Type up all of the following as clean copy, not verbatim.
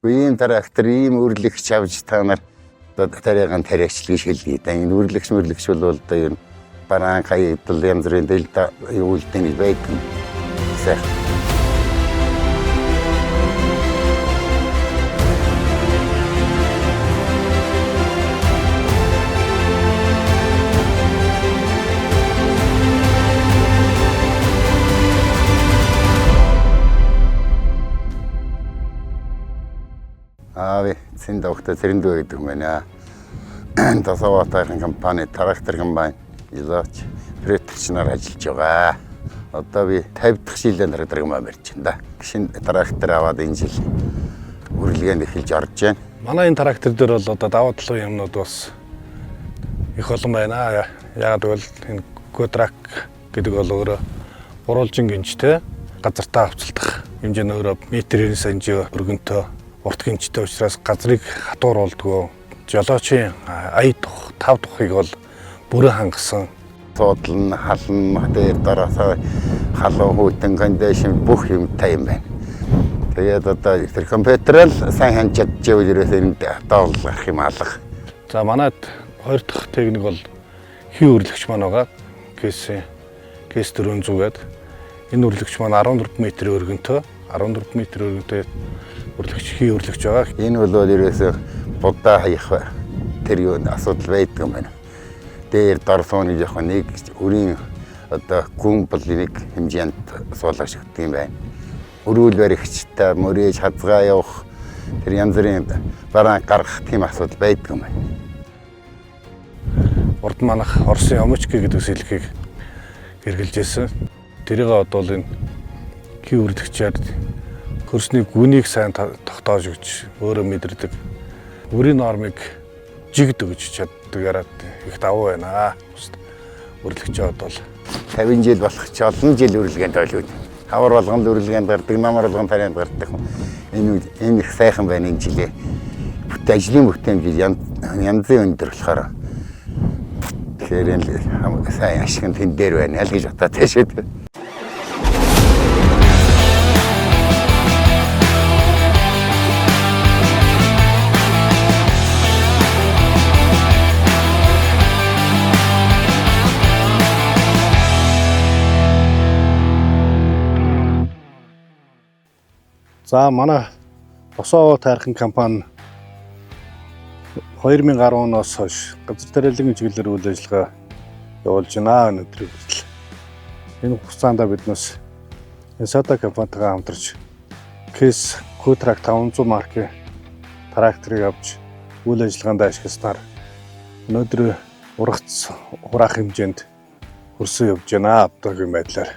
Ийм трактор ийм үрлэгч авч та нар одоо тариагаан тариачлыг шилжиж байгаа. Энэ үрлэгч бол одоо юу бараан хаягдал янз бүрийн дэлда юу үлдэн байдаг. Сайн. Цэн доктор Цэрэндүү гэдэг юм байна. Тасаватайхан компани трактор комбайн илаач прэтч нар ажиллаж байгаа. Одоо би 50 дахь жилийн трактор комбайн барьж байна. Шинэ трактор аваад энэ жил үргэлжлэн эхэлж орж байна. Манай энэ трактор дээр бол одоо даваа талын юмнууд бас их олон байна. Яагаад гэвэл энэ Готрак гэдэг бол өөрөө буруулжин гинжтэй газартаа авцалдах хэмжээний өөрөө метрийн санжи өргөнтөө урт гинжтэй учраас газрыг хатууруулдгүй жолоочийн ая дух тав духыг бол бүрэн хангасан. Суудлан халан дээр дараасаа халуун хүйтэн кондишн бүх юмтай юм байна. Тэгээд одоо тэр компьютерэл сайн хянж чадчихвэл ерөөсөө энд доолгох юм алга. За манайд хоёр дахь техник бол хий үрлэгч маань байгаа. Кейс 400 гээд энэ үрлэгч маань 14 м өргөнтөө 14 м өргөнтөө хий үрлэгч байгаа. Энэ бол ерөөсөө будаа хаях тэр юу асуудал байдаг юм байна. Дээр дорсооны жоохон нэг өрийн одоо гүмбл нэг хэмжээнд суулгаж өгдөг юм байна. Өрүүл баригчтай мөрөөж хазгаа явах тэр янз бүрийн бараан гаргах тийм асуудал байдаг юм байна. Урд манах Оросын Омочки гэдэг сэлхийг хэрглэжсэн. Тэрийг одоо энэ хий үрлэгчээр хөрсний гүнийг сайн тогтоож өгч өөрөө мэдэрдэг. Үрийн нормыг жигд өгч чаддаг яриад их давуу байна. Үрлэгчээ одоо 50 жил болох ч олон жил үргэлжлэнд ойлгүй. Хавар болгонд үргэлжлэнд гардаг, намар болгонд тарианд гардаг. Энэ их сайхан байна энэ жилээ. Ажлын бүтээмжил янзын өндөр болохоор тэгэхээр энэ сайн ашиг нь тэн дээр байна л гэж бодоод тийшээ. За манай Босоо тайрхан компани 2010 оноос хойш газар тариалан чиглэлээр үйл ажиллагаа явуулж байна. Өнөөдрийг хүртэл энэ хугацаанд биднээс Ensato компанитайгаа хамтарч Case Gotrак 500 маркийн тракторыг авч үйл ажиллагаанд ашигласнаар өнөөдөр ургац хураах хэмжээнд хүрсэн явж байна. Одоогийн байдлаар.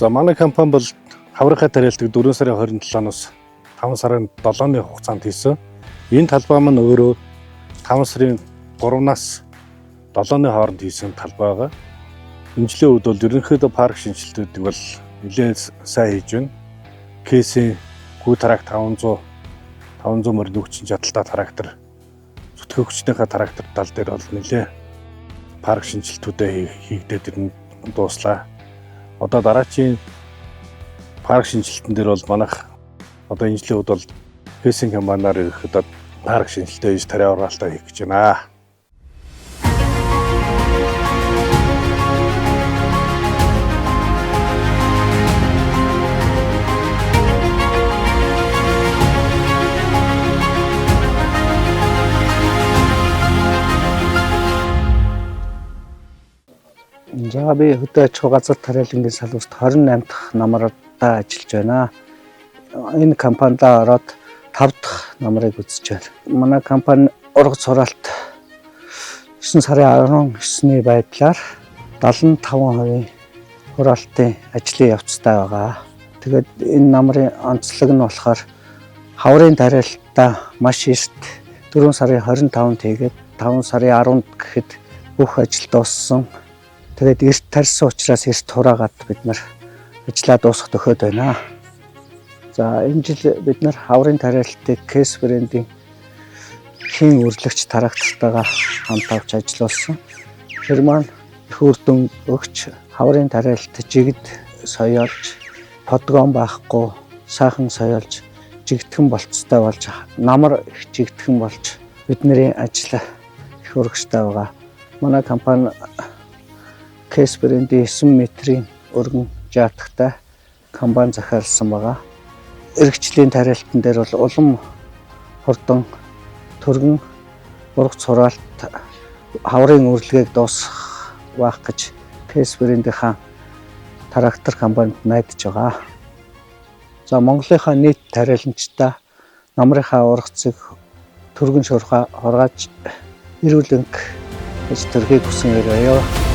За манай компани бол хаврынхай тариалтыг 4 сарын 27-оос 5 сарын 7-ны хугацаанд хийсэн. Энэ талбай маань өөрөө 5 сарын 3-наас 7-ны хооронд хийсэн талбай байгаа. Энэ жилийн үед бол ерөнхийдөө парк шинжилтүүдийг бол нэлээд сайн хийж байна. Case Gotrак 500 мөр нүгчин чадaltaа трактор зүтгэгчдийнхээ трактор тал дээр бол нэлээд парк шинжилтүүдээ хийгдээд ирнэ дууслаа. Одоо дараачийн парк шинжилтэн дээр бол манайх одоо энэ жилийн үед бол Case компаниар ирэхэд парк шинжилтээ хийж тариа ураалтаа хийх гэж байна. За би хөдөө аж ахуй газар тариалангийн салбарт 28 дахь намруудаа ажиллаж байна. Энэ компанид ороод 5 дахь намрыг үзэж байна. Манай компани ургац хураалт 9 сарын 19-ний байдлаар 75% хураалтын ажлын явцтай байгаа. Тэгээд энэ намрын онцлог нь болохоор хаврын тариалтаа маш эрт 4 сарын 25-нд хийгээд 5 сарын 10-нд гэхэд бүх ажил дууссан. Тэгээд эрт тарьсан учраас эрт хураагаад бид нар ажиллаа дуусгах төхөөд байна. За энэ жил бид нар хаврын тариалтыг Case брендийн хийн үрлэгч трактортойгоо хамт авч ажиллуулсан. Тэр маань их үр дүн өгч хаврын тариалт жигд соёолж, подгон байхгүй, сайхан соёолж, жигтгэн болцтой болж намар их жигтгэн болж бидний ажил их урагштай байгаа. Манай компани кейс брендийн 9 метрийн өргөн жаатагтай комбайн захиалсан байгаа. Иргэжлийн тариалтан дээр бол улам хурдан түргэн ургац хураалт хаврын үргэлгийг дуусгах байх гэж кейс брендийнхаа трактор компанид найдаж байгаа. За Монголынхаа нийт тариаламжтай намрынхаа ургацыг түргэн хургааж ирүүлэнг гэж төрхийг хүсэн өрөөё.